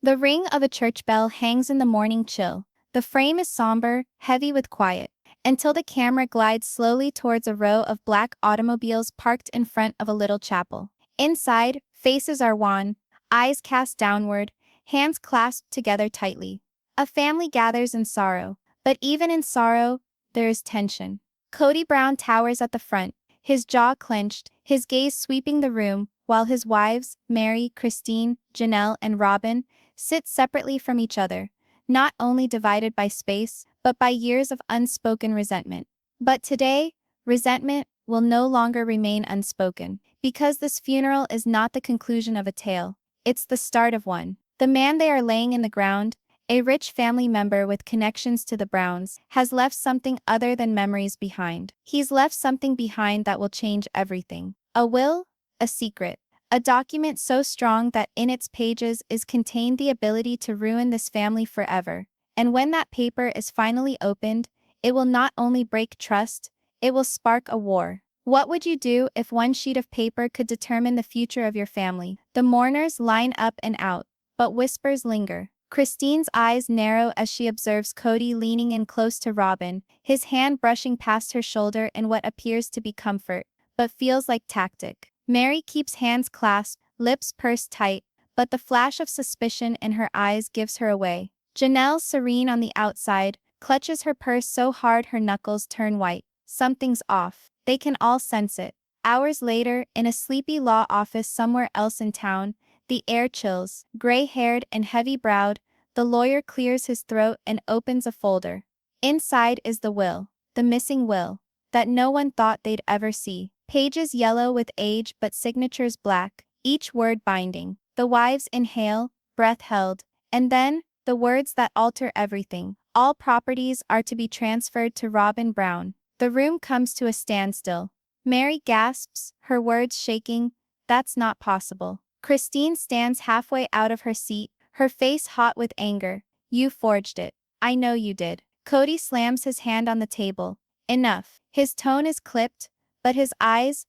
The ring of a church bell hangs in the morning chill. The frame is somber, heavy with quiet, until the camera glides slowly towards a row of black automobiles parked in front of a little chapel. Inside, faces are wan, eyes cast downward, hands clasped together tightly. A family gathers in sorrow, but even in sorrow, there is tension. Kody Brown towers at the front, his jaw clenched, his gaze sweeping the room, while his wives, Meri, Christine, Janelle, and Robyn, sit separately from each other, not only divided by space, but by years of unspoken resentment. But today, resentment will no longer remain unspoken, because this funeral is not the conclusion of a tale, it's the start of one. The man they are laying in the ground, a rich family member with connections to the Browns, has left something other than memories behind. He's left something behind that will change everything. A will, a secret. A document so strong that in its pages is contained the ability to ruin this family forever. And when that paper is finally opened, it will not only break trust, it will spark a war. What would you do if one sheet of paper could determine the future of your family? The mourners line up and out, but whispers linger. Christine's eyes narrow as she observes Kody leaning in close to Robyn, his hand brushing past her shoulder in what appears to be comfort, but feels like tactic. Meri keeps hands clasped, lips pursed tight, but the flash of suspicion in her eyes gives her away. Janelle, serene on the outside, clutches her purse so hard her knuckles turn white. Something's off. They can all sense it. Hours later, in a sleepy law office somewhere else in town, the air chills. Gray-haired and heavy-browed, the lawyer clears his throat and opens a folder. Inside is the will, the missing will, that no one thought they'd ever see. Pages yellow with age but signatures black, each word binding. The wives inhale, breath held, and then, the words that alter everything. All properties are to be transferred to Robyn Brown. The room comes to a standstill. Meri gasps, her words shaking, "That's not possible." Christine stands halfway out of her seat, her face hot with anger. "You forged it. I know you did." Kody slams his hand on the table. "Enough." His tone is clipped, but his eyes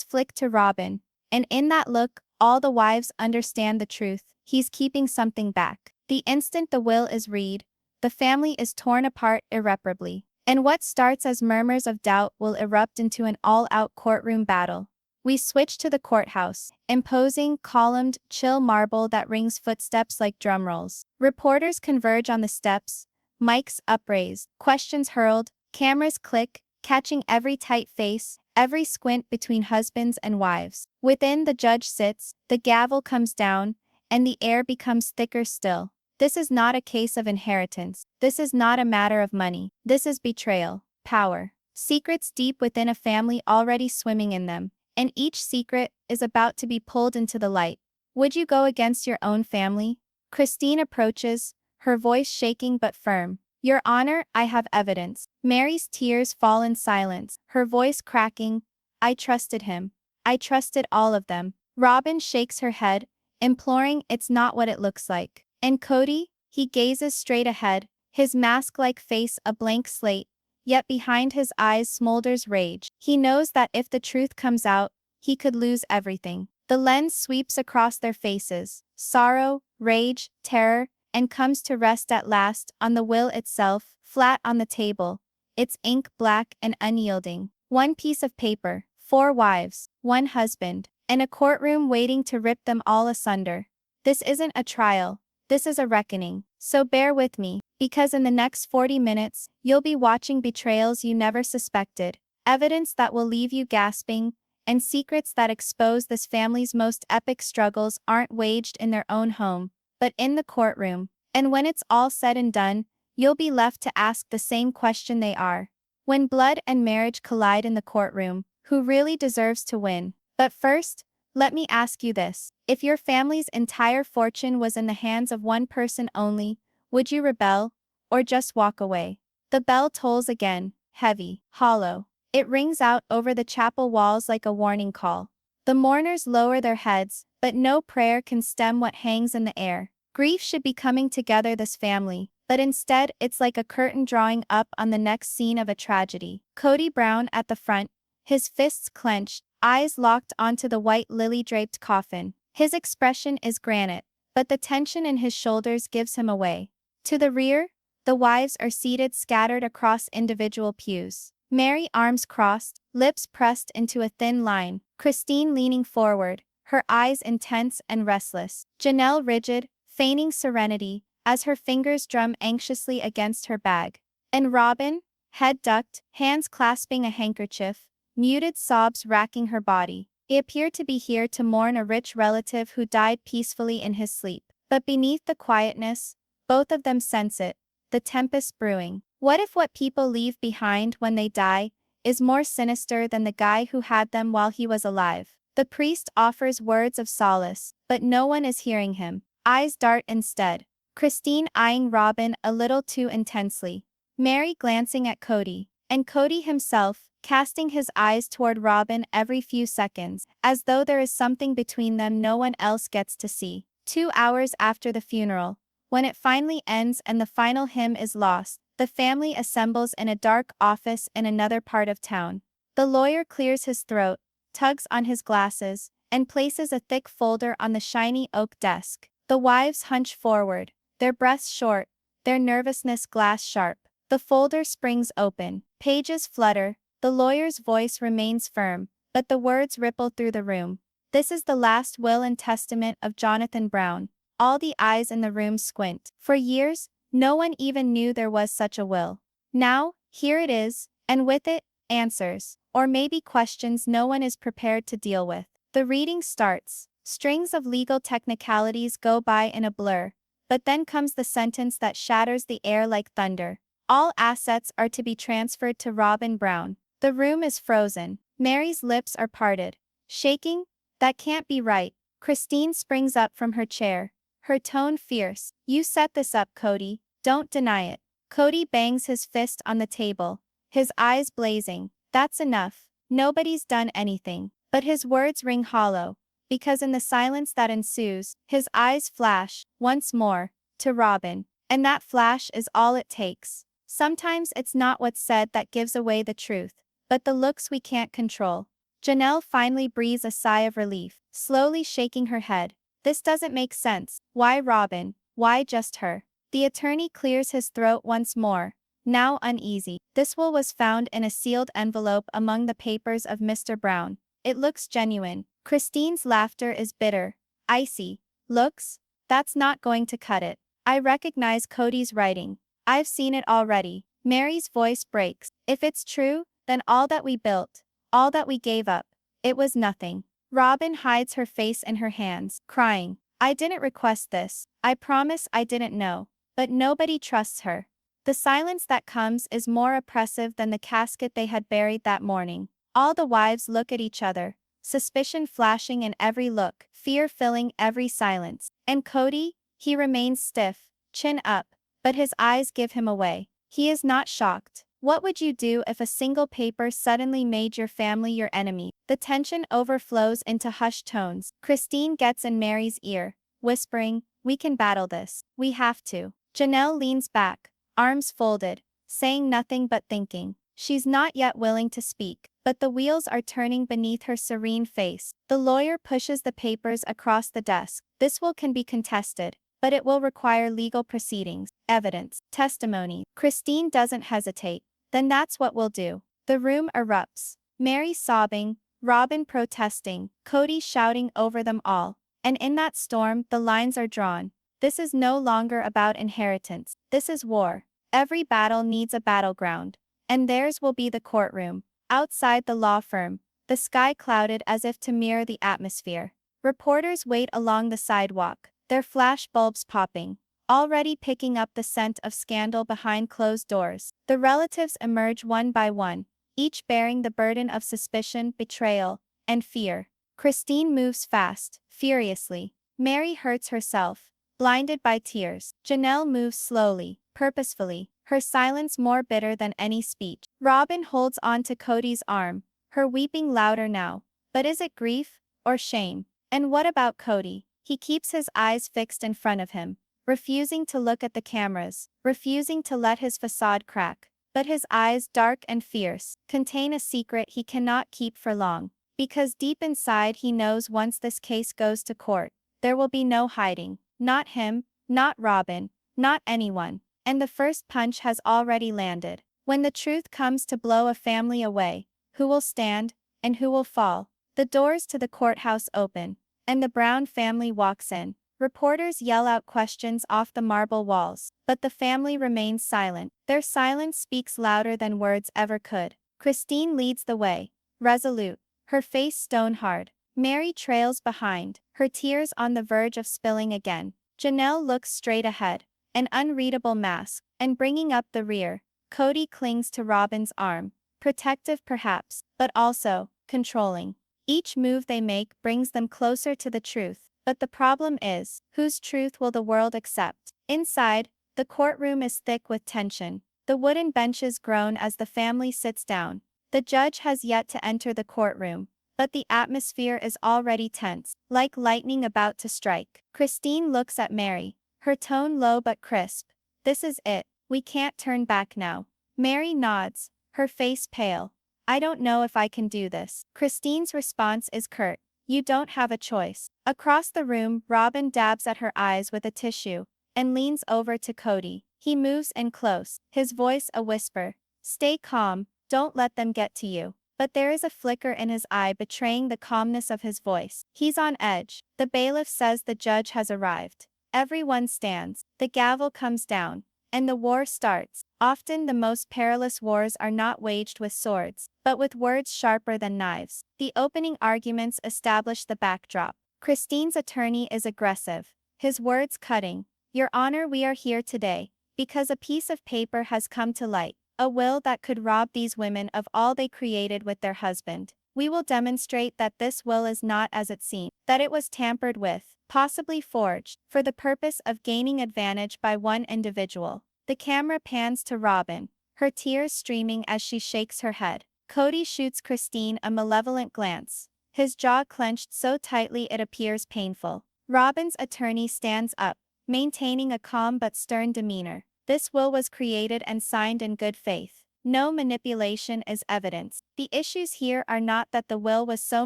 flick to Robyn, and in that look, all the wives understand the truth. He's keeping something back. The instant the will is read, the family is torn apart irreparably. And what starts as murmurs of doubt will erupt into an all-out courtroom battle. We switch to the courthouse, imposing, columned, chill marble that rings footsteps like drum rolls. Reporters converge on the steps, mics upraised, questions hurled, cameras click, catching every tight face, every squint between husbands and wives. Within, the judge sits, the gavel comes down, and the air becomes thicker still. This is not a case of inheritance. This is not a matter of money. This is betrayal, power, secrets deep within a family already swimming in them, and each secret is about to be pulled into the light. Would you go against your own family? Christine approaches, her voice shaking but firm. "Your Honor, I have evidence." Meri's tears fall in silence, her voice cracking. "I trusted him. I trusted all of them." Robyn shakes her head, imploring, "It's not what it looks like." And Kody, he gazes straight ahead, his mask-like face a blank slate, yet behind his eyes smolders rage. He knows that if the truth comes out, he could lose everything. The lens sweeps across their faces, sorrow, rage, terror, and comes to rest at last on the will itself, flat on the table, its ink black and unyielding. One piece of paper, 4 wives, 1 husband, and a courtroom waiting to rip them all asunder. This isn't a trial, this is a reckoning. So bear with me, because in the next 40 minutes, you'll be watching betrayals you never suspected, evidence that will leave you gasping, and secrets that expose this family's most epic struggles aren't waged in their own home, but in the courtroom. And when it's all said and done, you'll be left to ask the same question they are. When blood and marriage collide in the courtroom, who really deserves to win? But first, let me ask you this. If your family's entire fortune was in the hands of one person only, would you rebel, or just walk away? The bell tolls again, heavy, hollow. It rings out over the chapel walls like a warning call. The mourners lower their heads, but no prayer can stem what hangs in the air. Grief should be coming together this family, but instead it's like a curtain drawing up on the next scene of a tragedy. Kody Brown at the front, his fists clenched, eyes locked onto the white lily-draped coffin. His expression is granite, but the tension in his shoulders gives him away. To the rear, the wives are seated scattered across individual pews. Meri arms crossed, lips pressed into a thin line. Christine leaning forward, her eyes intense and restless. Janelle rigid, feigning serenity, as her fingers drum anxiously against her bag. And Robyn, head ducked, hands clasping a handkerchief, muted sobs racking her body. He appeared to be here to mourn a rich relative who died peacefully in his sleep. But beneath the quietness, both of them sense it, the tempest brewing. What if what people leave behind when they die is more sinister than the guy who had them while he was alive? The priest offers words of solace, but no one is hearing him. Eyes dart instead. Christine eyeing Robyn a little too intensely. Meri glancing at Kody, and Kody himself, casting his eyes toward Robyn every few seconds, as though there is something between them no one else gets to see. 2 hours after the funeral, when it finally ends and the final hymn is lost, the family assembles in a dark office in another part of town. The lawyer clears his throat, tugs on his glasses, and places a thick folder on the shiny oak desk. The wives hunch forward, their breaths short, their nervousness glass sharp. The folder springs open, pages flutter, the lawyer's voice remains firm, but the words ripple through the room. This is the last will and testament of Jonathan Brown. All the eyes in the room squint. For years, no one even knew there was such a will. Now, here it is, and with it, answers, or maybe questions no one is prepared to deal with. The reading starts. Strings of legal technicalities go by in a blur, but then comes the sentence that shatters the air like thunder. All assets are to be transferred to Robyn Brown. The room is frozen. Meri's lips are parted. Shaking? That can't be right. Christine springs up from her chair, her tone fierce. You set this up, Kody. Don't deny it. Kody bangs his fist on the table, his eyes blazing. That's enough. Nobody's done anything. But his words ring hollow, because in the silence that ensues, his eyes flash, once more, to Robyn. And that flash is all it takes. Sometimes it's not what's said that gives away the truth, but the looks we can't control. Janelle finally breathes a sigh of relief, slowly shaking her head. This doesn't make sense. Why Robyn? Why just her? The attorney clears his throat once more, now uneasy. This will was found in a sealed envelope among the papers of Mr. Brown. It looks genuine. Christine's laughter is bitter, icy. Looks? That's not going to cut it. I recognize Kody's writing. I've seen it already. Meri's voice breaks. If it's true, then all that we built, all that we gave up, it was nothing. Robyn hides her face in her hands, crying. I didn't request this. I promise I didn't know. But nobody trusts her. The silence that comes is more oppressive than the casket they had buried that morning. All the wives look at each other, suspicion flashing in every look, fear filling every silence. And Kody, he remains stiff, chin up, but his eyes give him away. He is not shocked. What would you do if a single paper suddenly made your family your enemy? The tension overflows into hushed tones. Christine gets in Meri's ear, whispering, we can battle this. We have to. Janelle leans back, arms folded, saying nothing but thinking. She's not yet willing to speak, but the wheels are turning beneath her serene face. The lawyer pushes the papers across the desk. This will can be contested, but it will require legal proceedings, evidence, testimony. Christine doesn't hesitate. Then that's what we'll do. The room erupts. Meri sobbing, Robyn protesting, Kody shouting over them all. And in that storm, the lines are drawn. This is no longer about inheritance. This is war. Every battle needs a battleground. And theirs will be the courtroom. Outside the law firm, the sky clouded as if to mirror the atmosphere. Reporters wait along the sidewalk, their flash bulbs popping, already picking up the scent of scandal behind closed doors. The relatives emerge one by one, each bearing the burden of suspicion, betrayal, and fear. Christine moves fast, furiously. Meri hurts herself, blinded by tears. Janelle moves slowly, purposefully, her silence more bitter than any speech. Robyn holds on to Kody's arm, her weeping louder now. But is it grief or shame? And what about Kody? He keeps his eyes fixed in front of him, refusing to look at the cameras, refusing to let his facade crack. But his eyes, dark and fierce, contain a secret he cannot keep for long. Because deep inside he knows once this case goes to court, there will be no hiding, Not him, not Robyn, not anyone. And the first punch has already landed. When the truth comes to blow a family away, who will stand, and who will fall? The doors to the courthouse open, and the Brown family walks in. Reporters yell out questions off the marble walls, but the family remains silent. Their silence speaks louder than words ever could. Christine leads the way, resolute, her face stone hard. Meri trails behind, her tears on the verge of spilling again. Janelle looks straight ahead, an unreadable mask, and bringing up the rear, Kody clings to Robyn's arm, protective perhaps, but also controlling. Each move they make brings them closer to the truth. But the problem is, whose truth will the world accept? Inside, the courtroom is thick with tension. The wooden benches groan as the family sits down. The judge has yet to enter the courtroom, but the atmosphere is already tense, like lightning about to strike. Christine looks at Meri, her tone low but crisp. This is it. We can't turn back now. Meri nods, her face pale. I don't know if I can do this. Christine's response is curt. You don't have a choice. Across the room, Robyn dabs at her eyes with a tissue and leans over to Kody. He moves in close, his voice a whisper. Stay calm, don't let them get to you. But there is a flicker in his eye betraying the calmness of his voice. He's on edge. The bailiff says the judge has arrived. Everyone stands. The gavel comes down, and the war starts. Often the most perilous wars are not waged with swords, but with words sharper than knives. The opening arguments establish the backdrop. Christine's attorney is aggressive, his words cutting. Your Honor, we are here today because a piece of paper has come to light, a will that could rob these women of all they created with their husband. We will demonstrate that this will is not as it seems, that it was tampered with, possibly forged, for the purpose of gaining advantage by one individual. The camera pans to Robyn, her tears streaming as she shakes her head. Kody shoots Christine a malevolent glance, his jaw clenched so tightly it appears painful. Robyn's attorney stands up, maintaining a calm but stern demeanor. This will was created and signed in good faith. No manipulation is evidence. The issues here are not that the will was so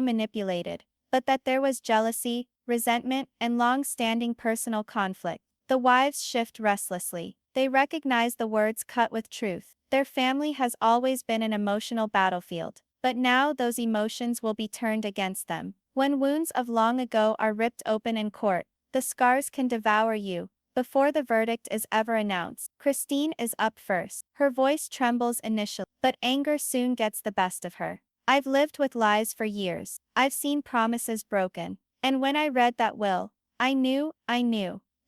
manipulated, but that there was jealousy, resentment, and long-standing personal conflict. The wives shift restlessly. They recognize the words cut with truth. Their family has always been an emotional battlefield, but now those emotions will be turned against them. When wounds of long ago are ripped open in court, the scars can devour you. Before the verdict is ever announced, Christine is up first. Her voice trembles initially, but anger soon gets the best of her. I've lived with lies for years. I've seen promises broken. And when I read that will, I knew,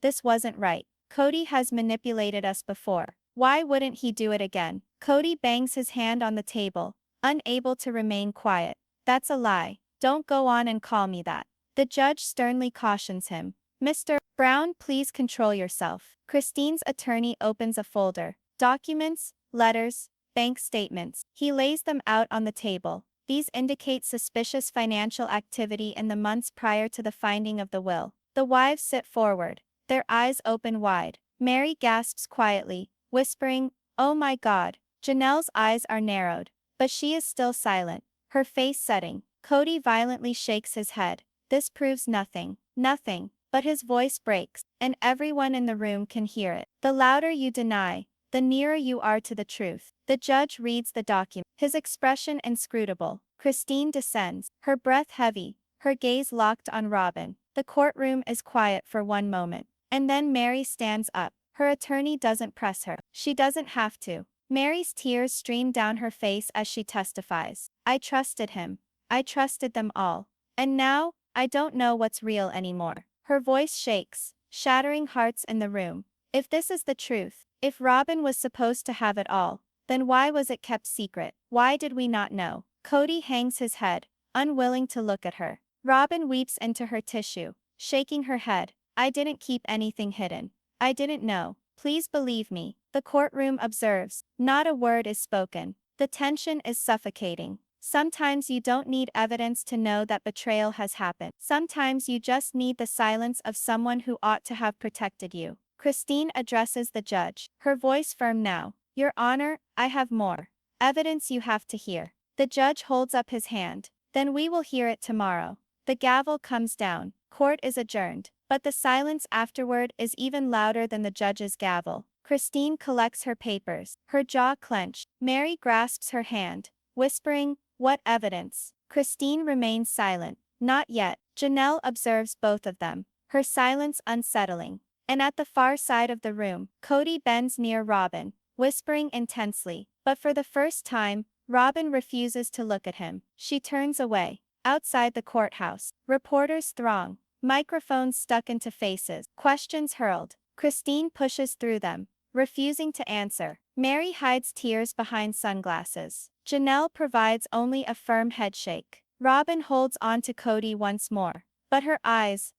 this wasn't right. Kody has manipulated us before. Why wouldn't he do it again? Kody bangs his hand on the table, unable to remain quiet. That's a lie. Don't go on and call me that. The judge sternly cautions him. Mr. Brown, please control yourself. Christine's attorney opens a folder. Documents, letters, bank statements. He lays them out on the table. These indicate suspicious financial activity in the months prior to the finding of the will. The wives sit forward, their eyes open wide. Meri gasps quietly, whispering, "Oh my God." Janelle's eyes are narrowed, but she is still silent, her face setting. Kody violently shakes his head. This proves nothing. Nothing. But his voice breaks, and everyone in the room can hear it. The louder you deny, the nearer you are to the truth. The judge reads the document, his expression inscrutable. Christine descends, her breath heavy, her gaze locked on Robyn. The courtroom is quiet for one moment, and then Meri stands up. Her attorney doesn't press her. She doesn't have to. Meri's tears stream down her face as she testifies. I trusted him. I trusted them all. And now, I don't know what's real anymore. Her voice shakes, shattering hearts in the room. If this is the truth, if Robyn was supposed to have it all, then why was it kept secret? Why did we not know? Kody hangs his head, unwilling to look at her. Robyn weeps into her tissue, shaking her head. I didn't keep anything hidden. I didn't know. Please believe me. The courtroom observes. Not a word is spoken. The tension is suffocating. Sometimes you don't need evidence to know that betrayal has happened. Sometimes you just need the silence of someone who ought to have protected you. Christine addresses the judge, her voice firm now. Your Honor, I have more evidence you have to hear. The judge holds up his hand. Then we will hear it tomorrow. The gavel comes down. Court is adjourned. But the silence afterward is even louder than the judge's gavel. Christine collects her papers, her jaw clenched. Meri grasps her hand, whispering, "What evidence?" Christine remains silent. "Not yet." Janelle observes both of them, her silence unsettling. And at the far side of the room, Kody bends near Robyn, whispering intensely. But for the first time, Robyn refuses to look at him. She turns away. Outside the courthouse, reporters throng, microphones stuck into faces, questions hurled. Christine pushes through them, refusing to answer. Meri hides tears behind sunglasses. Janelle provides only a firm headshake. Robyn holds on to Kody once more. But her eyes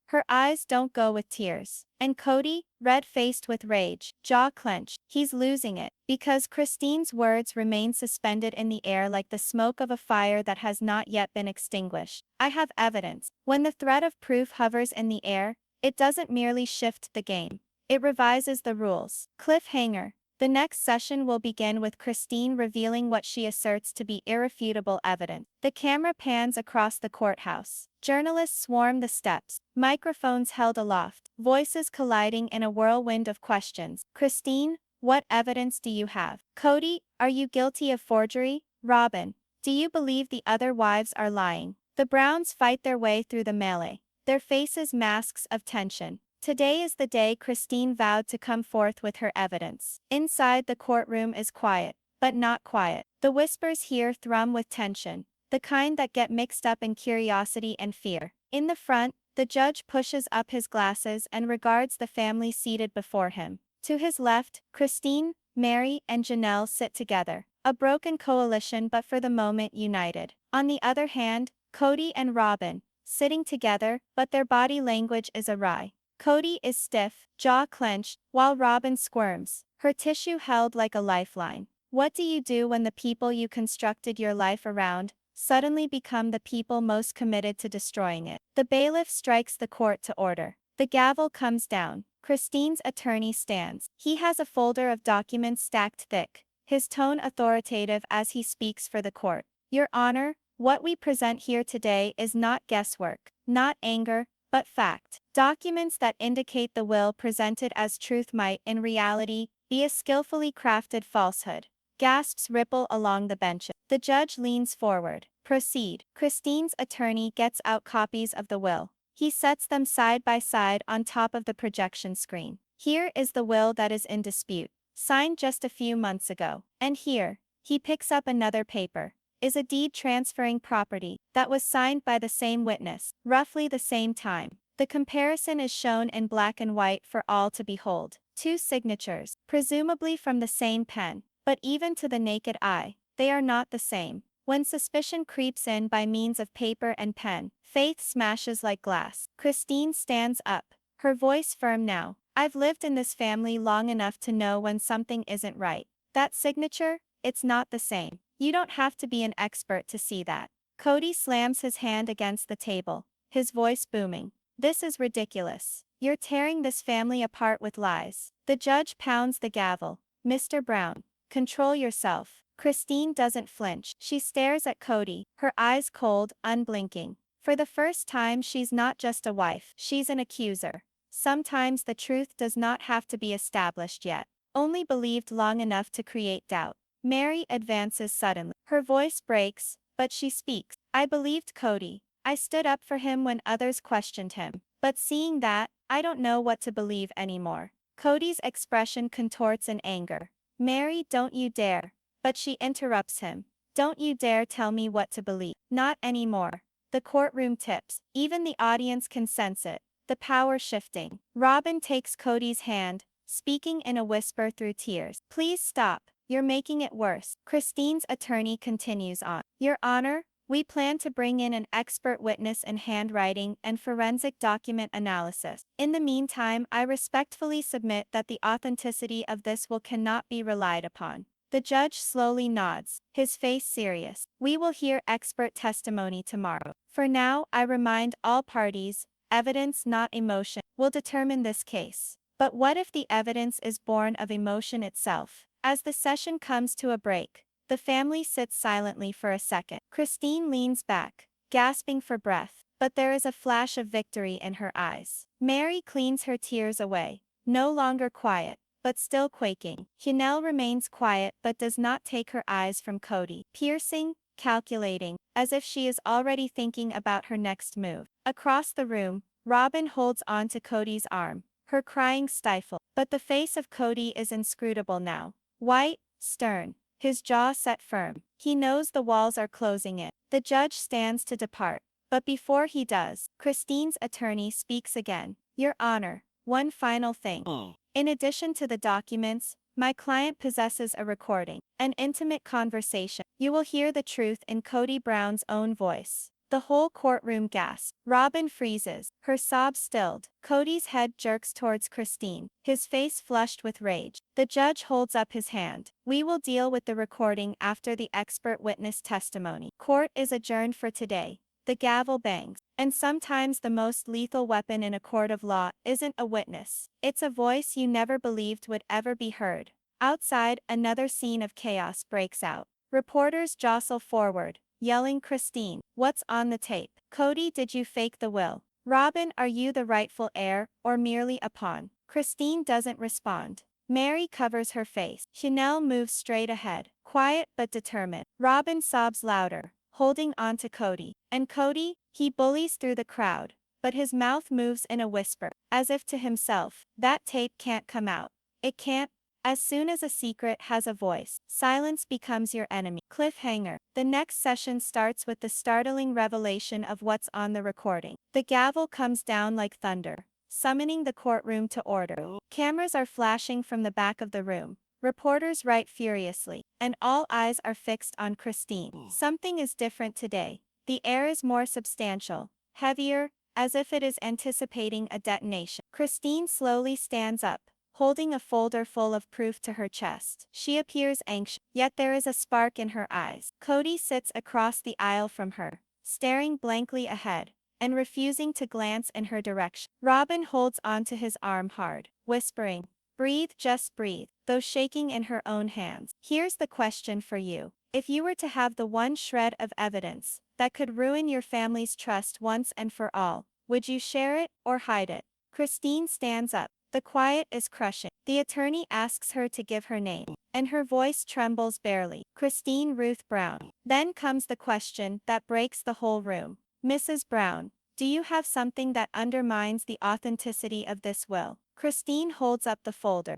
don't go with tears. And Kody, red-faced with rage, jaw clenched, he's losing it, because Christine's words remain suspended in the air like the smoke of a fire that has not yet been extinguished. "I have evidence." When the threat of proof hovers in the air, it doesn't merely shift the game. It revises the rules. Cliffhanger. The next session will begin with Christine revealing what she asserts to be irrefutable evidence. The camera pans across the courthouse. Journalists swarm the steps, microphones held aloft, voices colliding in a whirlwind of questions. "Christine, what evidence do you have?" "Kody, are you guilty of forgery?" "Robyn, do you believe the other wives are lying?" The Browns fight their way through the melee, their faces masks of tension. Today is the day Christine vowed to come forth with her evidence. Inside the courtroom is quiet, but not quiet. The whispers here thrum with tension, the kind that get mixed up in curiosity and fear. In the front, the judge pushes up his glasses and regards the family seated before him. To his left, Christine, Meri, and Janelle sit together, a broken coalition but for the moment united. On the other hand, Kody and Robyn, sitting together, but their body language is awry. Kody is stiff, jaw clenched, while Robyn squirms, her tissue held like a lifeline. What do you do when the people you constructed your life around suddenly become the people most committed to destroying it? The bailiff strikes the court to order. The gavel comes down. Christine's attorney stands. He has a folder of documents stacked thick, his tone authoritative as he speaks for the court. "Your Honor, what we present here today is not guesswork, not anger, but fact. Documents that indicate the will presented as truth might, in reality, be a skillfully crafted falsehood." Gasps ripple along the benches. The judge leans forward. "Proceed." Christine's attorney gets out copies of the will. He sets them side by side on top of the projection screen. "Here is the will that is in dispute, signed just a few months ago. And here," he picks up another paper, "is a deed transferring property that was signed by the same witness, roughly the same time." The comparison is shown in black and white for all to behold. Two signatures, presumably from the same pen, but even to the naked eye, they are not the same. When suspicion creeps in by means of paper and pen, faith smashes like glass. Christine stands up, her voice firm now. "I've lived in this family long enough to know when something isn't right. That signature, it's not the same. You don't have to be an expert to see that." Kody slams his hand against the table, his voice booming. "This is ridiculous. You're tearing this family apart with lies." The judge pounds the gavel. "Mr. Brown, control yourself." Christine doesn't flinch. She stares at Kody, her eyes cold, unblinking. For the first time she's not just a wife, she's an accuser. Sometimes the truth does not have to be established yet, only believed long enough to create doubt. Meri advances suddenly. Her voice breaks, but she speaks. "I believed Kody. I stood up for him when others questioned him. But seeing that, I don't know what to believe anymore." Kody's expression contorts in anger. "Meri, don't you dare." But she interrupts him. "Don't you dare tell me what to believe. Not anymore." The courtroom tips. Even the audience can sense it. The power shifting. Robyn takes Kody's hand, speaking in a whisper through tears. "Please stop. You're making it worse." Christine's attorney continues on. "Your Honor, we plan to bring in an expert witness in handwriting and forensic document analysis. In the meantime, I respectfully submit that the authenticity of this will cannot be relied upon." The judge slowly nods, his face serious. "We will hear expert testimony tomorrow. For now, I remind all parties, evidence not emotion will determine this case." But what if the evidence is born of emotion itself? As the session comes to a break, the family sits silently for a second. Christine leans back, gasping for breath. but there is a flash of victory in her eyes. Meri cleans her tears away, no longer quiet, but still quaking. Janelle remains quiet but does not take her eyes from Kody. Piercing, calculating, as if she is already thinking about her next move. Across the room, Robyn holds on to Kody's arm, her crying stifled. But the face of Kody is inscrutable now. White, stern, his jaw set firm. He knows the walls are closing in. The judge stands to depart. But before he does, Christine's attorney speaks again. Your Honor, one final thing. In addition to the documents, my client possesses a recording, an intimate conversation. You will hear the truth in Kody Brown's own voice. The whole courtroom gasps. Robyn freezes, her sobs stilled. Kody's head jerks towards Christine, his face flushed with rage. The judge holds up his hand. We will deal with the recording after the expert witness testimony. Court is adjourned for today. The gavel bangs. And sometimes the most lethal weapon in a court of law isn't a witness. It's a voice you never believed would ever be heard. Outside, another scene of chaos breaks out. Reporters jostle forward, yelling, Christine, what's on the tape? Kody, did you fake the will? Robyn, are you the rightful heir, or merely a pawn? Christine doesn't respond. Meri covers her face. Janelle moves straight ahead, quiet but determined. Robyn sobs louder, holding on to Kody. And Kody, he bullies through the crowd, but his mouth moves in a whisper, as if to himself, that tape can't come out. It can't. As soon as a secret has a voice, silence becomes your enemy. Cliffhanger. The next session starts with the startling revelation of what's on the recording. The gavel comes down like thunder, summoning the courtroom to order. Cameras are flashing from the back of the room. Reporters write furiously, and all eyes are fixed on Christine. Something is different today. The air is more substantial, heavier, as if it is anticipating a detonation. Christine slowly stands up, holding a folder full of proof to her chest. She appears anxious, yet there is a spark in her eyes. Kody sits across the aisle from her, staring blankly ahead, and refusing to glance in her direction. Robyn holds onto his arm hard, whispering, breathe, just breathe, though shaking in her own hands. Here's the question for you. If you were to have the one shred of evidence that could ruin your family's trust once and for all, would you share it or hide it? Christine stands up. The quiet is crushing. The attorney asks her to give her name, and her voice trembles barely. Christine Ruth Brown. Then comes the question that breaks the whole room. Mrs. Brown, do you have something that undermines the authenticity of this will? Christine holds up the folder.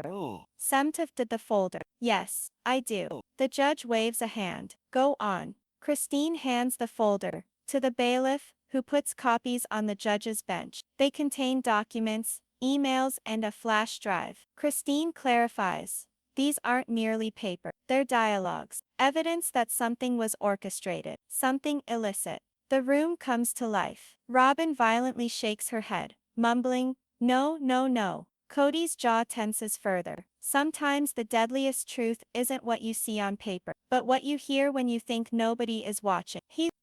Semtov did the folder. Yes, I do. The judge waves a hand. Go on. Christine hands the folder to the bailiff, who puts copies on the judge's bench. They contain documents, emails, and a flash drive. Christine clarifies. These aren't merely paper. They're dialogues. Evidence that something was orchestrated. Something illicit. The room comes to life. Robyn violently shakes her head, mumbling, no, no, no. Kody's jaw tenses further. Sometimes the deadliest truth isn't what you see on paper, but what you hear when you think nobody is watching.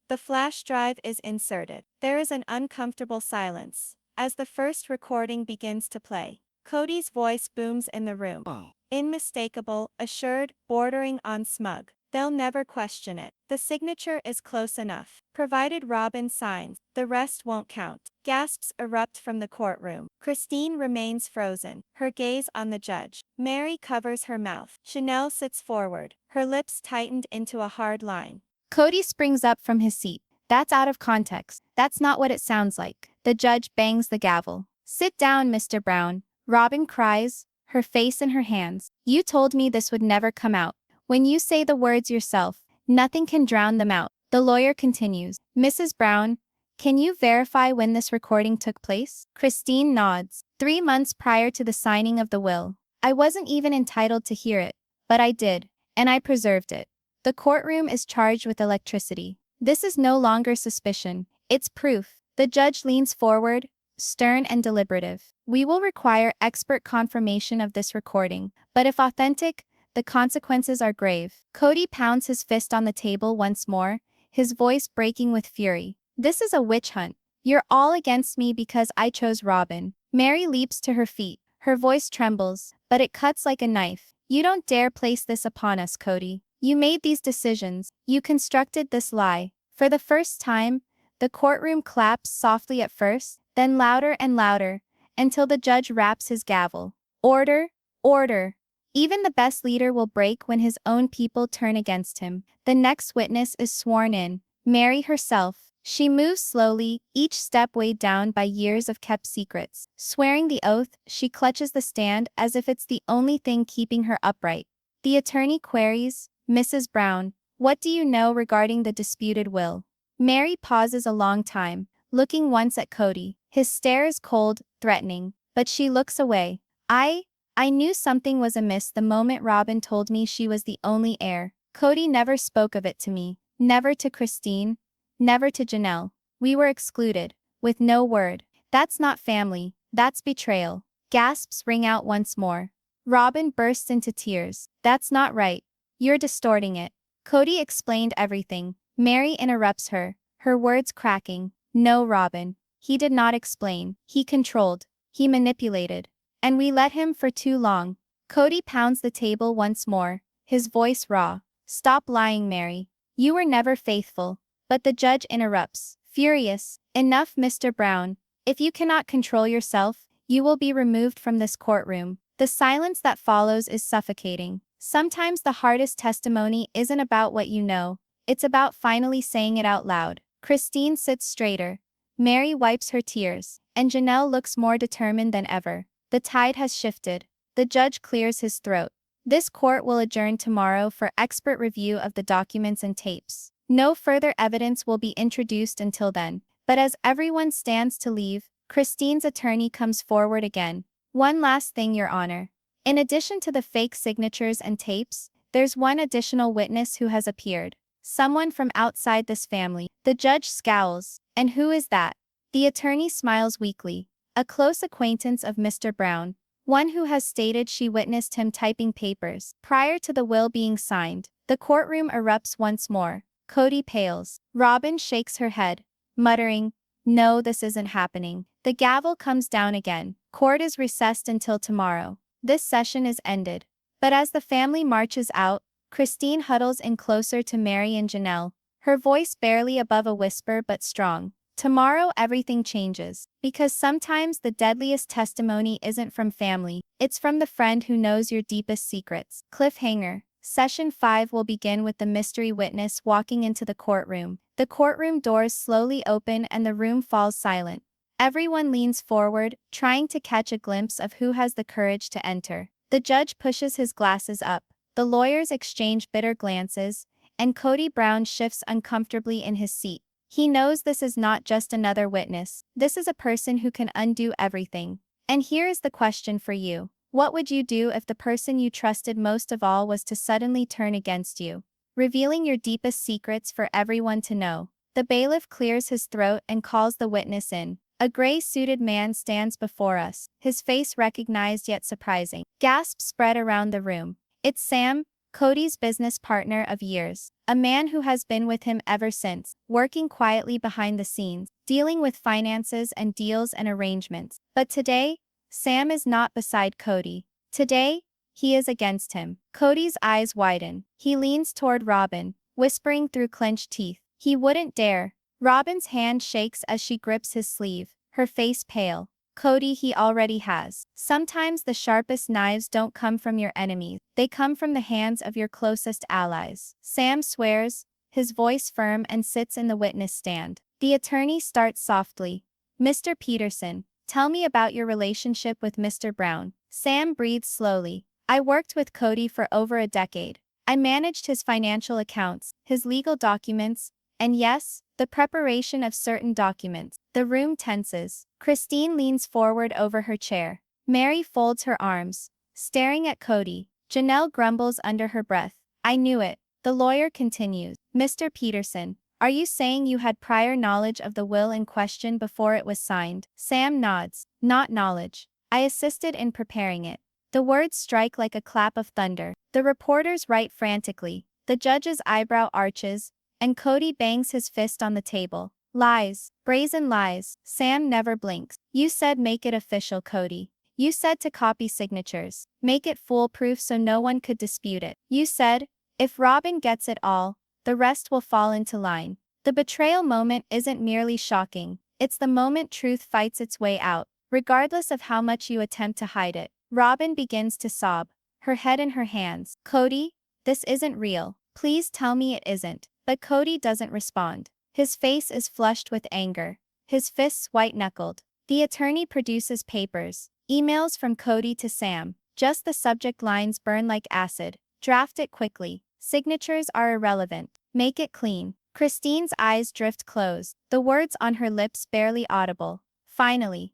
The flash drive is inserted. There is an uncomfortable silence as the first recording begins to play. Kody's voice booms in the room. Unmistakable, assured, bordering on smug. They'll never question it. The signature is close enough. Provided Robyn signs, the rest won't count. Gasps erupt from the courtroom. Christine remains frozen, her gaze on the judge. Meri covers her mouth. Janelle sits forward, her lips tightened into a hard line. Kody springs up from his seat. That's out of context. That's not what it sounds like. The judge bangs the gavel. Sit down, Mr. Brown. Robyn cries, her face in her hands. You told me this would never come out. When you say the words yourself, nothing can drown them out. The lawyer continues. Mrs. Brown, can you verify when this recording took place? Christine nods. 3 months prior to the signing of the will. I wasn't even entitled to hear it, but I did, and I preserved it. The courtroom is charged with electricity. This is no longer suspicion. It's proof. The judge leans forward, stern and deliberative. We will require expert confirmation of this recording, but if authentic, the consequences are grave. Kody pounds his fist on the table once more, his voice breaking with fury. This is a witch hunt. You're all against me because I chose Robyn. Meri leaps to her feet. Her voice trembles, but it cuts like a knife. You don't dare place this upon us, Kody. You made these decisions. You constructed this lie. For the first time, The courtroom claps softly at first, then louder and louder, until the judge raps his gavel. Order! Order! Even the best leader will break when his own people turn against him. The next witness is sworn in, Meri herself. She moves slowly, each step weighed down by years of kept secrets. Swearing the oath, she clutches the stand as if it's the only thing keeping her upright. The attorney queries, "Mrs. Brown, what do you know regarding the disputed will?" Meri pauses a long time, looking once at Kody. His stare is cold, threatening, but she looks away. I knew something was amiss the moment Robyn told me she was the only heir. Kody never spoke of it to me, never to Christine, never to Janelle. We were excluded, with no word. That's not family, that's betrayal. Gasps ring out once more. Robyn bursts into tears. That's not right. You're distorting it. Kody explained everything. Meri interrupts her, her words cracking. No, Robyn. He did not explain. He controlled. He manipulated. And we let him for too long. Kody pounds the table once more, his voice raw. Stop lying, Meri. You were never faithful. But the judge interrupts, furious. Enough, Mr. Brown. If you cannot control yourself, you will be removed from this courtroom. The silence that follows is suffocating. Sometimes the hardest testimony isn't about what you know. It's about finally saying it out loud. Christine sits straighter. Meri wipes her tears, and Janelle looks more determined than ever. The tide has shifted. The judge clears his throat. This court will adjourn tomorrow for expert review of the documents and tapes. No further evidence will be introduced until then. But as everyone stands to leave, Christine's attorney comes forward again. One last thing, Your Honor. In addition to the fake signatures and tapes, there's one additional witness who has appeared. Someone from outside this family. The judge scowls. And who is that? The attorney smiles weakly. A close acquaintance of Mr. Brown. One who has stated she witnessed him typing papers prior to the will being signed. The courtroom erupts once more. Kody pales. Robyn shakes her head, muttering, "No, this isn't happening." The gavel comes down again. Court is recessed until tomorrow. This session is ended. But as the family marches out, Christine huddles in closer to Meri and Janelle, her voice barely above a whisper but strong. Tomorrow everything changes, because sometimes the deadliest testimony isn't from family, it's from the friend who knows your deepest secrets. Cliffhanger. Session 5 will begin with the mystery witness walking into the courtroom. The courtroom doors slowly open and the room falls silent. Everyone leans forward, trying to catch a glimpse of who has the courage to enter. The judge pushes his glasses up. The lawyers exchange bitter glances, and Kody Brown shifts uncomfortably in his seat. He knows this is not just another witness. This is a person who can undo everything. And here is the question for you. What would you do if the person you trusted most of all was to suddenly turn against you, revealing your deepest secrets for everyone to know? The bailiff clears his throat and calls the witness in. A gray-suited man stands before us, his face recognized yet surprising. Gasps spread around the room. It's Sam, Kody's business partner of years, a man who has been with him ever since, working quietly behind the scenes, dealing with finances and deals and arrangements. But today, Sam is not beside Kody. Today, he is against him. Kody's eyes widen. He leans toward Robyn, whispering through clenched teeth. He wouldn't dare. Robyn's hand shakes as she grips his sleeve, her face pale. Kody, he already has. Sometimes the sharpest knives don't come from your enemies, they come from the hands of your closest allies. Sam swears, his voice firm, and sits in the witness stand. The attorney starts softly. "Mr. Peterson, tell me about your relationship with Mr. Brown." Sam breathes slowly. "I worked with Kody for over a decade. I managed his financial accounts, his legal documents, and yes, the preparation of certain documents." The room tenses. Christine leans forward over her chair. Meri folds her arms, staring at Kody. Janelle grumbles under her breath. "I knew it." The lawyer continues. "Mr. Peterson, are you saying you had prior knowledge of the will in question before it was signed?" Sam nods. "Not knowledge. I assisted in preparing it." The words strike like a clap of thunder. The reporters write frantically. The judge's eyebrow arches, and Kody bangs his fist on the table. "Lies. Brazen lies." Sam never blinks. "You said make it official, Kody. You said to copy signatures. Make it foolproof so no one could dispute it. You said, if Robyn gets it all, the rest will fall into line." The betrayal moment isn't merely shocking, it's the moment truth fights its way out, regardless of how much you attempt to hide it. Robyn begins to sob, her head in her hands. Kody, this isn't real. Please tell me it isn't. But Kody doesn't respond. His face is flushed with anger, his fists white-knuckled. The attorney produces papers, emails from Kody to Sam. Just the subject lines burn like acid. Draft it quickly. Signatures are irrelevant. Make it clean. Christine's eyes drift closed, the words on her lips barely audible. Finally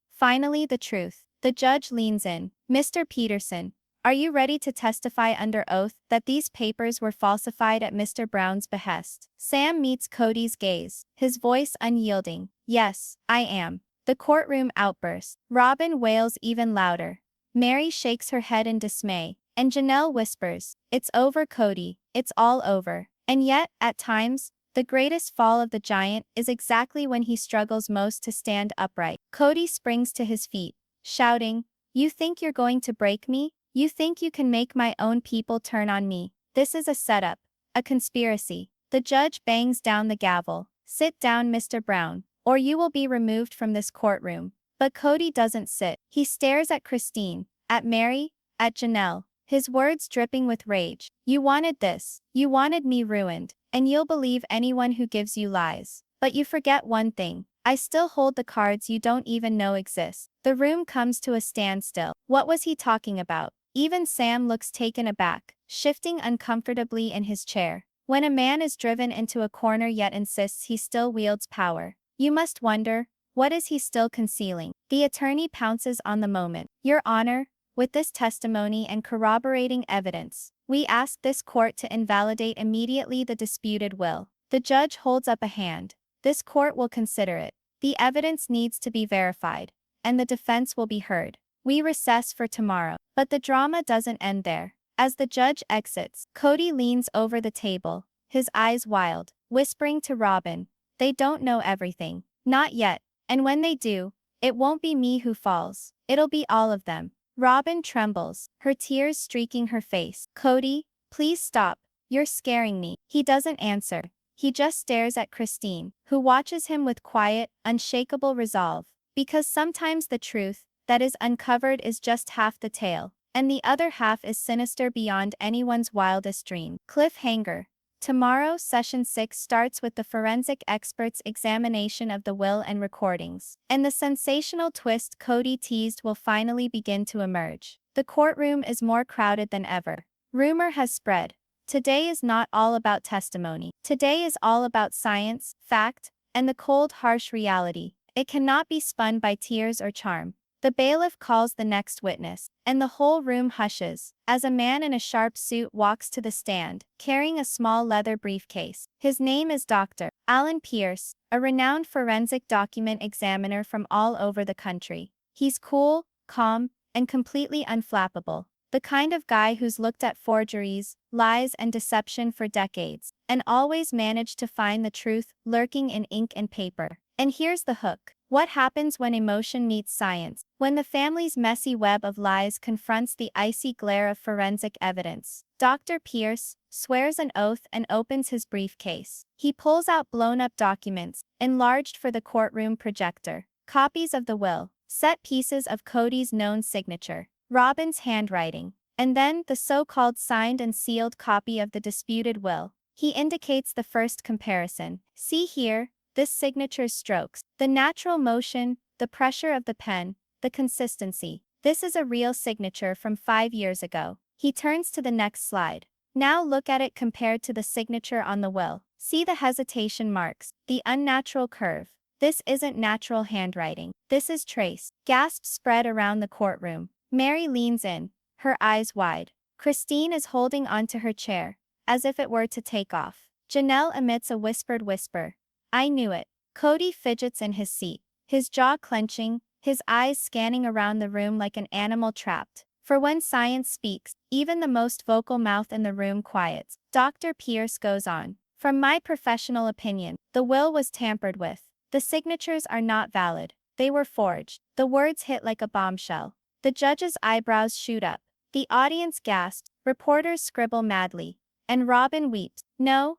the truth. The judge leans in. Mr. Peterson, are you ready to testify under oath that these papers were falsified at Mr. Brown's behest? Sam meets Kody's gaze, his voice unyielding. Yes, I am. The courtroom outbursts. Robyn wails even louder. Meri shakes her head in dismay, and Janelle whispers, "It's over, Kody, it's all over." And yet, at times, the greatest fall of the giant is exactly when he struggles most to stand upright. Kody springs to his feet, shouting, "You think you're going to break me? You think you can make my own people turn on me? This is a setup, a conspiracy." The judge bangs down the gavel. "Sit down, Mr. Brown, or you will be removed from this courtroom." But Kody doesn't sit. He stares at Christine, at Meri, at Janelle, his words dripping with rage. "You wanted this. You wanted me ruined, and you'll believe anyone who gives you lies. But you forget one thing. I still hold the cards you don't even know exist." The room comes to a standstill. What was he talking about? Even Sam looks taken aback, shifting uncomfortably in his chair. When a man is driven into a corner yet insists he still wields power, you must wonder, what is he still concealing? The attorney pounces on the moment. "Your Honor, with this testimony and corroborating evidence, we ask this court to invalidate immediately the disputed will." The judge holds up a hand. "This court will consider it. The evidence needs to be verified, and the defense will be heard. We recess for tomorrow." But the drama doesn't end there. As the judge exits, Kody leans over the table, his eyes wild, whispering to Robyn, "They don't know everything. Not yet. And when they do, it won't be me who falls. It'll be all of them." Robyn trembles, her tears streaking her face. "Kody, please stop. You're scaring me." He doesn't answer. He just stares at Christine, who watches him with quiet, unshakable resolve. Because sometimes the truth that is uncovered is just half the tale, and the other half is sinister beyond anyone's wildest dream. Cliffhanger. Tomorrow, Session 6 starts with the forensic expert's examination of the will and recordings, and the sensational twist Kody teased will finally begin to emerge. The courtroom is more crowded than ever. Rumor has spread. Today is not all about testimony. Today is all about science, fact, and the cold, harsh reality. It cannot be spun by tears or charm. The bailiff calls the next witness, and the whole room hushes, as a man in a sharp suit walks to the stand, carrying a small leather briefcase. His name is Dr. Alan Pierce, a renowned forensic document examiner from all over the country. He's cool, calm, and completely unflappable. The kind of guy who's looked at forgeries, lies, and deception for decades, and always managed to find the truth lurking in ink and paper. And here's the hook. What happens when emotion meets science? When the family's messy web of lies confronts the icy glare of forensic evidence, Dr. Pierce swears an oath and opens his briefcase. He pulls out blown-up documents, enlarged for the courtroom projector, copies of the will, set pieces of Kody's known signature, Robyn's handwriting, and then the so-called signed and sealed copy of the disputed will. He indicates the first comparison. "See here, this signature's strokes, the natural motion, the pressure of the pen, the consistency. This is a real signature from 5 years ago." He turns to the next slide. "Now look at it compared to the signature on the will. See the hesitation marks, the unnatural curve. This isn't natural handwriting. This is trace." Gasps spread around the courtroom. Meri leans in, her eyes wide. Christine is holding onto her chair, as if it were to take off. Janelle emits a whispered whisper. "I knew it." Kody fidgets in his seat, his jaw clenching, his eyes scanning around the room like an animal trapped. For when science speaks, even the most vocal mouth in the room quiets. Dr. Pierce goes on. "From my professional opinion, the will was tampered with. The signatures are not valid. They were forged." The words hit like a bombshell. The judge's eyebrows shoot up. The audience gasps, reporters scribble madly, and Robyn weeps. No,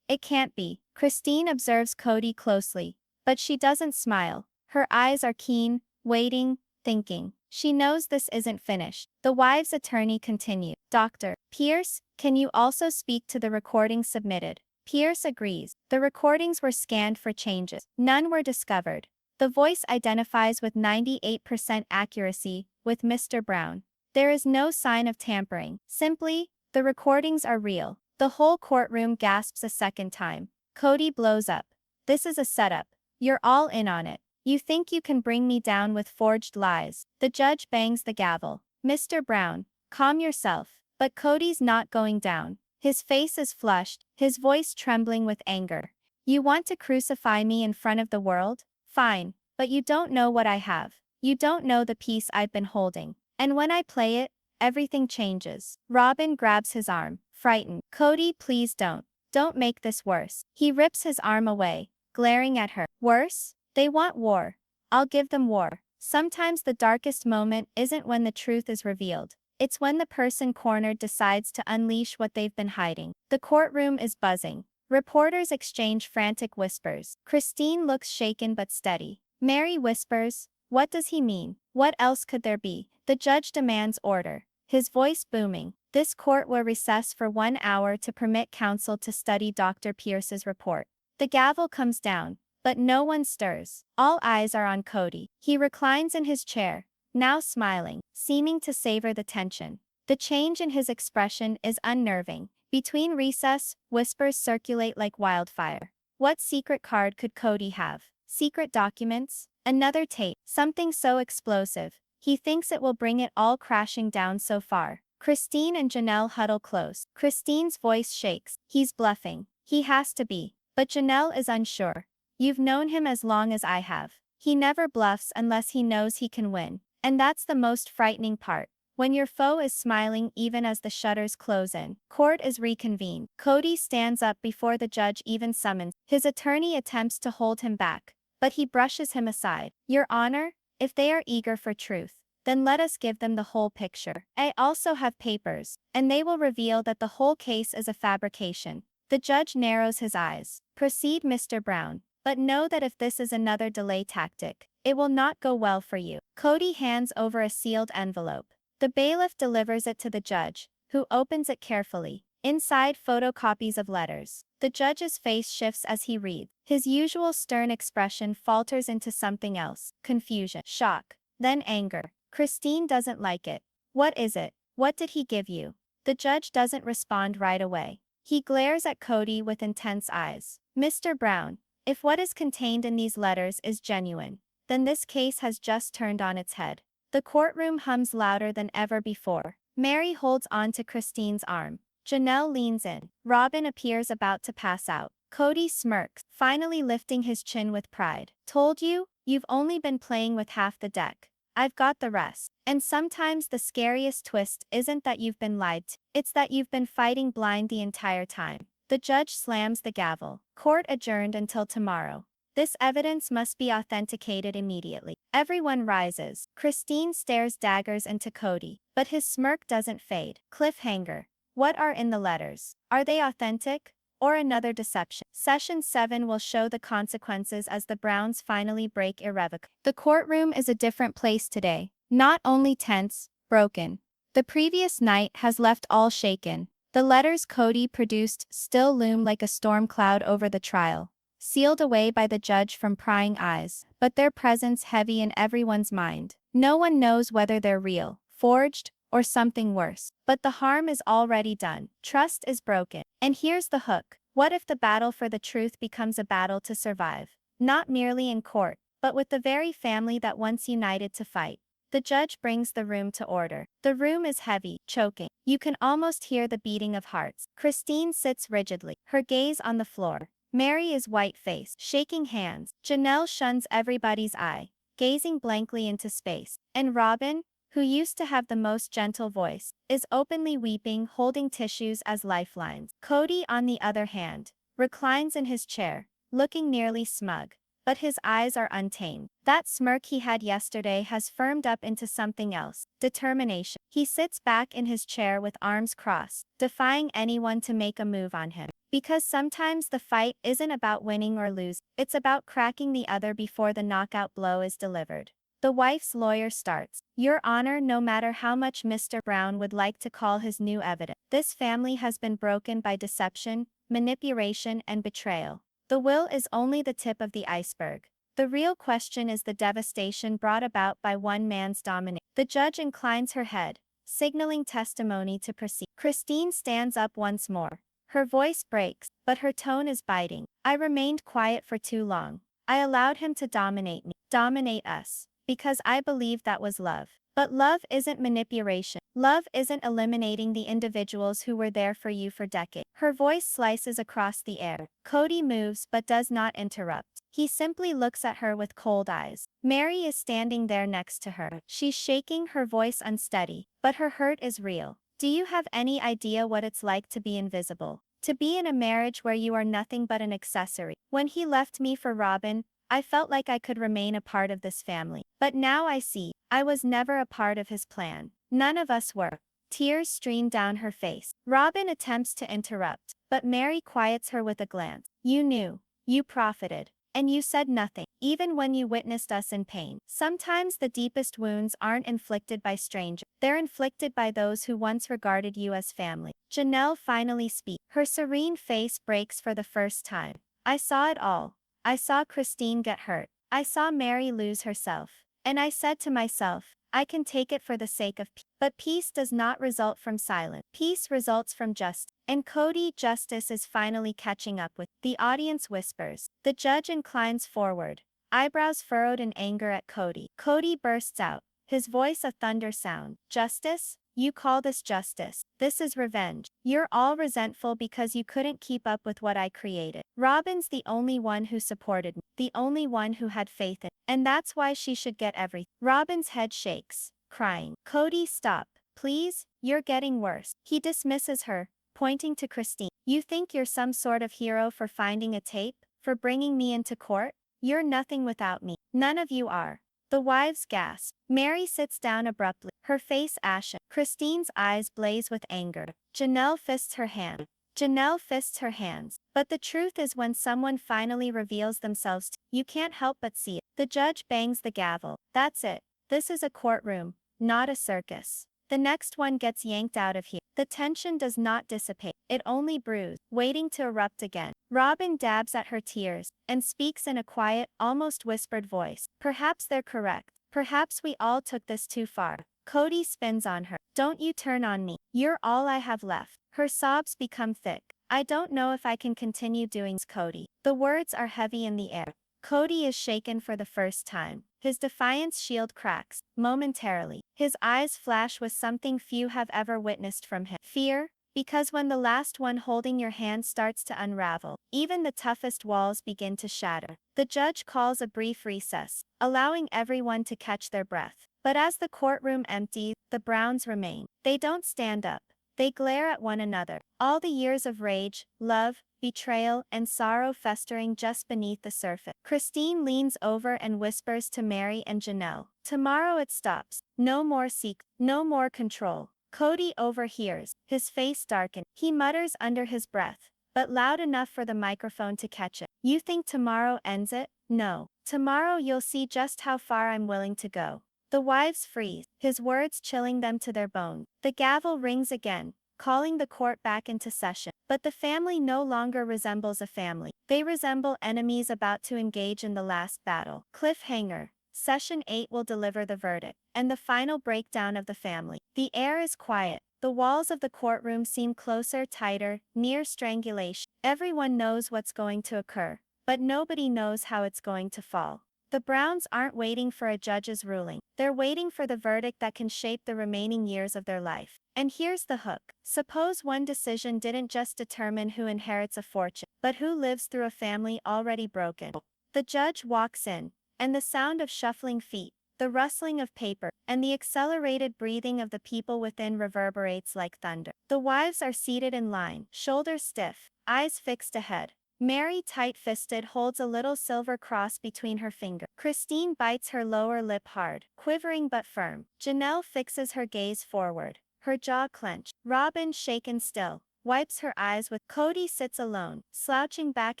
it can't be." Christine observes Kody closely, but she doesn't smile. Her eyes are keen, waiting, thinking. She knows this isn't finished. The wives' attorney continued. Dr. Pierce, can you also speak to the recordings submitted? Pierce agrees. The recordings were scanned for changes. None were discovered. The voice identifies with 98% accuracy with Mr. Brown. There is no sign of tampering. Simply, the recordings are real. The whole courtroom gasps a second time. Kody blows up. This is a setup. You're all in on it. You think you can bring me down with forged lies. The judge bangs the gavel. Mr. Brown, calm yourself. But Kody's not going down. His face is flushed, his voice trembling with anger. You want to crucify me in front of the world? Fine, but you don't know what I have. You don't know the peace I've been holding. And when I play it, everything changes. Robyn grabs his arm, frightened. Kody, please don't. Don't make this worse. He rips his arm away, glaring at her. Worse? They want war. I'll give them war. Sometimes the darkest moment isn't when the truth is revealed. It's when the person cornered decides to unleash what they've been hiding. The courtroom is buzzing. Reporters exchange frantic whispers. Christine looks shaken but steady. Meri whispers, "What does he mean? What else could there be?" The judge demands order, his voice booming. This court will recess for 1 hour to permit counsel to study Dr. Pierce's report. The gavel comes down, but no one stirs. All eyes are on Kody. He reclines in his chair, now smiling, seeming to savor the tension. The change in his expression is unnerving. Between recess, whispers circulate like wildfire. What secret card could Kody have? Secret documents? Another tape? Something so explosive. He thinks it will bring it all crashing down so far. Christine and Janelle huddle close. Christine's voice shakes. He's bluffing. He has to be. But Janelle is unsure. You've known him as long as I have. He never bluffs unless he knows he can win. And that's the most frightening part. When your foe is smiling even as the shutters close in. Court is reconvened. Kody stands up before the judge even summons. His attorney attempts to hold him back, but he brushes him aside. Your Honor, if they are eager for truth, then let us give them the whole picture. I also have papers, and they will reveal that the whole case is a fabrication. The judge narrows his eyes. Proceed, Mr. Brown. But know that if this is another delay tactic, it will not go well for you. Kody hands over a sealed envelope. The bailiff delivers it to the judge, who opens it carefully. Inside, photocopies of letters. The judge's face shifts as he reads. His usual stern expression falters into something else. Confusion, shock, then anger. Christine doesn't like it. What is it? What did he give you? The judge doesn't respond right away. He glares at Kody with intense eyes. Mr. Brown, if what is contained in these letters is genuine, then this case has just turned on its head. The courtroom hums louder than ever before. Meri holds on to Christine's arm. Janelle leans in. Robyn appears about to pass out. Kody smirks, finally lifting his chin with pride. Told you? You've only been playing with half the deck. I've got the rest. And sometimes the scariest twist isn't that you've been lied to. It's that you've been fighting blind the entire time. The judge slams the gavel. Court adjourned until tomorrow. This evidence must be authenticated immediately. Everyone rises. Christine stares daggers into Kody, but his smirk doesn't fade. Cliffhanger. What are in the letters? Are they authentic? Or another deception? Session 7 will show the consequences as the Browns finally break irrevocably. The courtroom is a different place today. Not only tense, broken. The previous night has left all shaken. The letters Kody produced still loom like a storm cloud over the trial, sealed away by the judge from prying eyes, but their presence heavy in everyone's mind. No one knows whether they're real, forged, or something worse. But the harm is already done. Trust is broken. And here's the hook. What if the battle for the truth becomes a battle to survive? Not merely in court, but with the very family that once united to fight. The judge brings the room to order. The room is heavy, choking. You can almost hear the beating of hearts. Christine sits rigidly, her gaze on the floor. Meri is white-faced, shaking hands. Janelle shuns everybody's eye, gazing blankly into space. And Robyn, who used to have the most gentle voice, is openly weeping, holding tissues as lifelines. Kody, on the other hand, reclines in his chair, looking nearly smug. But his eyes are untamed. That smirk he had yesterday has firmed up into something else, determination. He sits back in his chair with arms crossed, defying anyone to make a move on him. Because sometimes the fight isn't about winning or losing, it's about cracking the other before the knockout blow is delivered. The wife's lawyer starts. Your Honor, no matter how much Mr. Brown would like to call his new evidence, this family has been broken by deception, manipulation, and betrayal. The will is only the tip of the iceberg. The real question is the devastation brought about by one man's domination. The judge inclines her head, signaling testimony to proceed. Christine stands up once more. Her voice breaks, but her tone is biting. I remained quiet for too long. I allowed him to dominate me, dominate us, because I believed that was love. But love isn't manipulation. Love isn't eliminating the individuals who were there for you for decades. Her voice slices across the air. Kody moves but does not interrupt. He simply looks at her with cold eyes. Meri is standing there next to her. She's shaking, her voice unsteady, but her hurt is real. Do you have any idea what it's like to be invisible? To be in a marriage where you are nothing but an accessory. When he left me for Robyn, I felt like I could remain a part of this family. But now I see, I was never a part of his plan. None of us were. Tears stream down her face. Robyn attempts to interrupt, but Meri quiets her with a glance. You knew. You profited. And you said nothing, even when you witnessed us in pain. Sometimes the deepest wounds aren't inflicted by strangers. They're inflicted by those who once regarded you as family. Janelle finally speaks. Her serene face breaks for the first time. I saw it all. I saw Christine get hurt. I saw Meri lose herself. And I said to myself, I can take it for the sake of peace. But peace does not result from silence. Peace results from justice. And Kody, justice is finally catching up with. The audience whispers. The judge inclines forward, eyebrows furrowed in anger at Kody. Kody bursts out, his voice a thunder sound. Justice? You call this justice? This is revenge. You're all resentful because you couldn't keep up with what I created. Robyn's the only one who supported me, the only one who had faith in, and that's why she should get everything. Robyn's head shakes, crying. Kody, stop. Please, you're getting worse. He dismisses her, pointing to Christine. You think you're some sort of hero for finding a tape? For bringing me into court? You're nothing without me. None of you are. The wives gasp. Meri sits down abruptly, her face ashen. Christine's eyes blaze with anger. Janelle fists her hand. Janelle fists her hands. But the truth is, when someone finally reveals themselves to you, can't help but see it. The judge bangs the gavel. That's it. This is a courtroom, not a circus. The next one gets yanked out of here. The tension does not dissipate. It only brews, waiting to erupt again. Robyn dabs at her tears and speaks in a quiet, almost whispered voice. Perhaps they're correct. Perhaps we all took this too far. Kody spins on her. Don't you turn on me. You're all I have left. Her sobs become thick. I don't know if I can continue doing this, Kody. The words are heavy in the air. Kody is shaken for the first time. His defiance shield cracks, momentarily. His eyes flash with something few have ever witnessed from him. Fear, because when the last one holding your hand starts to unravel, even the toughest walls begin to shatter. The judge calls a brief recess, allowing everyone to catch their breath. But as the courtroom empties, the Browns remain. They don't stand up. They glare at one another. All the years of rage, love, betrayal, and sorrow festering just beneath the surface. Christine leans over and whispers to Meri and Janelle. Tomorrow it stops. No more seek, no more control. Kody overhears, his face darkened. He mutters under his breath, but loud enough for the microphone to catch it. You think tomorrow ends it? No. Tomorrow you'll see just how far I'm willing to go. The wives freeze, his words chilling them to their bones. The gavel rings again, calling the court back into session. But the family no longer resembles a family. They resemble enemies about to engage in the last battle. Cliffhanger. Session 8 will deliver the verdict, and the final breakdown of the family. The air is quiet. The walls of the courtroom seem closer, tighter, near strangulation. Everyone knows what's going to occur, but nobody knows how it's going to fall. The Browns aren't waiting for a judge's ruling. They're waiting for the verdict that can shape the remaining years of their life. And here's the hook. Suppose one decision didn't just determine who inherits a fortune, but who lives through a family already broken. The judge walks in, and the sound of shuffling feet, the rustling of paper, and the accelerated breathing of the people within reverberates like thunder. The wives are seated in line, shoulders stiff, eyes fixed ahead. Meri, tight-fisted, holds a little silver cross between her fingers. Christine bites her lower lip hard, quivering but firm. Janelle fixes her gaze forward, her jaw clenched. Robyn, shaken still, wipes her eyes with. Kody sits alone, slouching back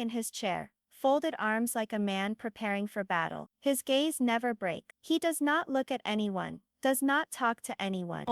in his chair, folded arms like a man preparing for battle. His gaze never breaks. He does not look at anyone, does not talk to anyone.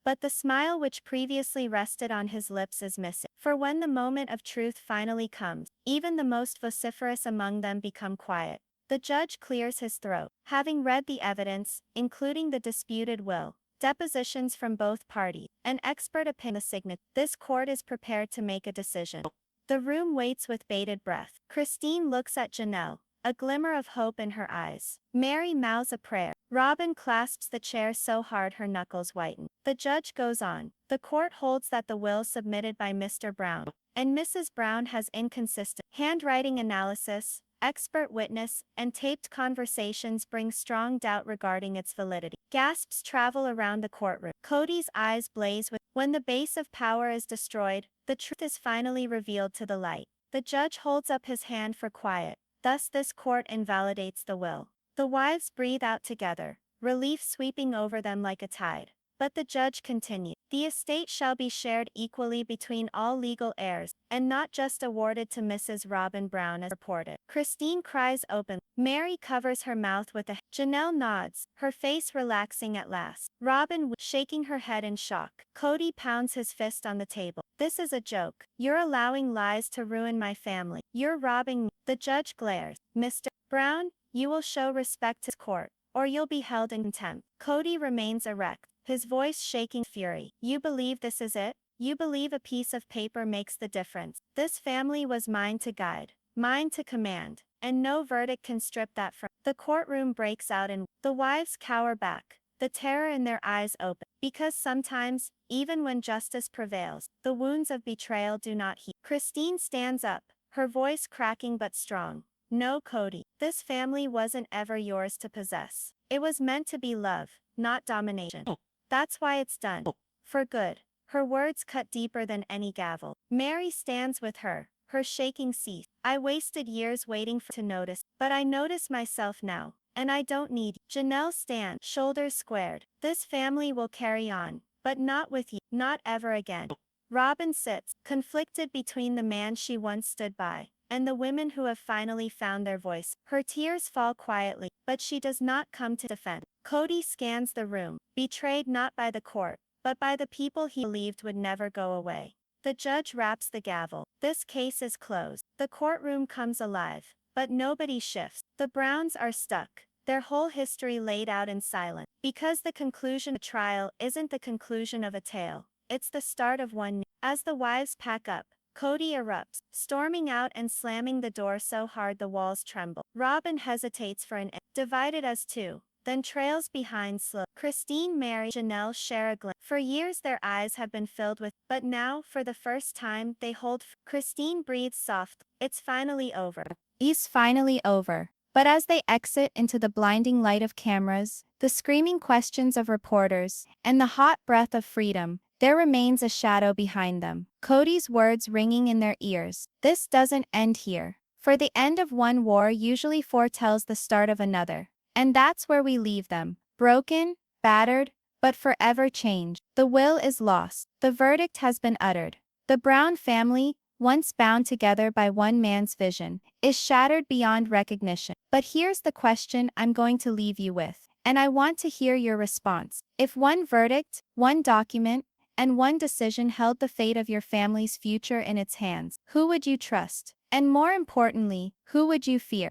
But the smile which previously rested on his lips is missing. For when the moment of truth finally comes, even the most vociferous among them become quiet. The judge clears his throat. Having read the evidence, including the disputed will, depositions from both parties, an expert opinion, the signature, this court is prepared to make a decision. The room waits with bated breath. Christine looks at Janelle, a glimmer of hope in her eyes. Meri mouths a prayer. Robyn clasps the chair so hard her knuckles whiten. The judge goes on. The court holds that the will submitted by Mr. Brown and Mrs. Brown has inconsistent handwriting analysis, expert witness, and taped conversations bring strong doubt regarding its validity. Gasps travel around the courtroom. Kody's eyes blaze when the base of power is destroyed, the truth is finally revealed to the light. The judge holds up his hand for quiet. Thus this court invalidates the will. The wives breathe out together, relief sweeping over them like a tide. But the judge continued. The estate shall be shared equally between all legal heirs, and not just awarded to Mrs. Robyn Brown as reported. Christine cries openly. Meri covers her mouth with a Janelle nods, her face relaxing at last. Robyn shaking her head in shock. Kody pounds his fist on the table. This is a joke. You're allowing lies to ruin my family. You're robbing me. The judge glares. Mr. Brown, you will show respect to court, or you'll be held in contempt. Kody remains erect, his voice shaking fury. You believe this is it? You believe a piece of paper makes the difference? This family was mine to guide, mine to command, and no verdict can strip that from. The courtroom breaks out and the wives cower back, the terror in their eyes open. Because sometimes, even when justice prevails, the wounds of betrayal do not heal. Christine stands up, her voice cracking but strong. No, Kody, this family wasn't ever yours to possess. It was meant to be love, not domination. That's why it's done. For good. Her words cut deeper than any gavel. Meri stands with her, her shaking cease. I wasted years waiting to notice, but I notice myself now, and I don't need you. Janelle stands, shoulders squared. This family will carry on, but not with you, not ever again. Robyn sits, conflicted between the man she once stood by and the women who have finally found their voice. Her tears fall quietly, but she does not come to defend. Kody scans the room, betrayed not by the court, but by the people he believed would never go away. The judge raps the gavel. This case is closed. The courtroom comes alive, but nobody shifts. The Browns are stuck, their whole history laid out in silence. Because the conclusion of the trial isn't the conclusion of a tale, it's the start of one new. As the wives pack up, Kody erupts, storming out and slamming the door so hard the walls tremble. Robyn hesitates for an divided as two, then trails behind slow. Christine, Meri, Janelle share a glimpse. For years their eyes have been filled with, but now, for the first time, they hold. Christine breathes softly. It's finally over. It's finally over. But as they exit into the blinding light of cameras, the screaming questions of reporters, and the hot breath of freedom, there remains a shadow behind them. Kody's words ringing in their ears. This doesn't end here. For the end of one war usually foretells the start of another. And that's where we leave them. Broken, battered, but forever changed. The will is lost. The verdict has been uttered. The Brown family, once bound together by one man's vision, is shattered beyond recognition. But here's the question I'm going to leave you with, and I want to hear your response. If one verdict, one document, and one decision held the fate of your family's future in its hands, who would you trust? And more importantly, who would you fear?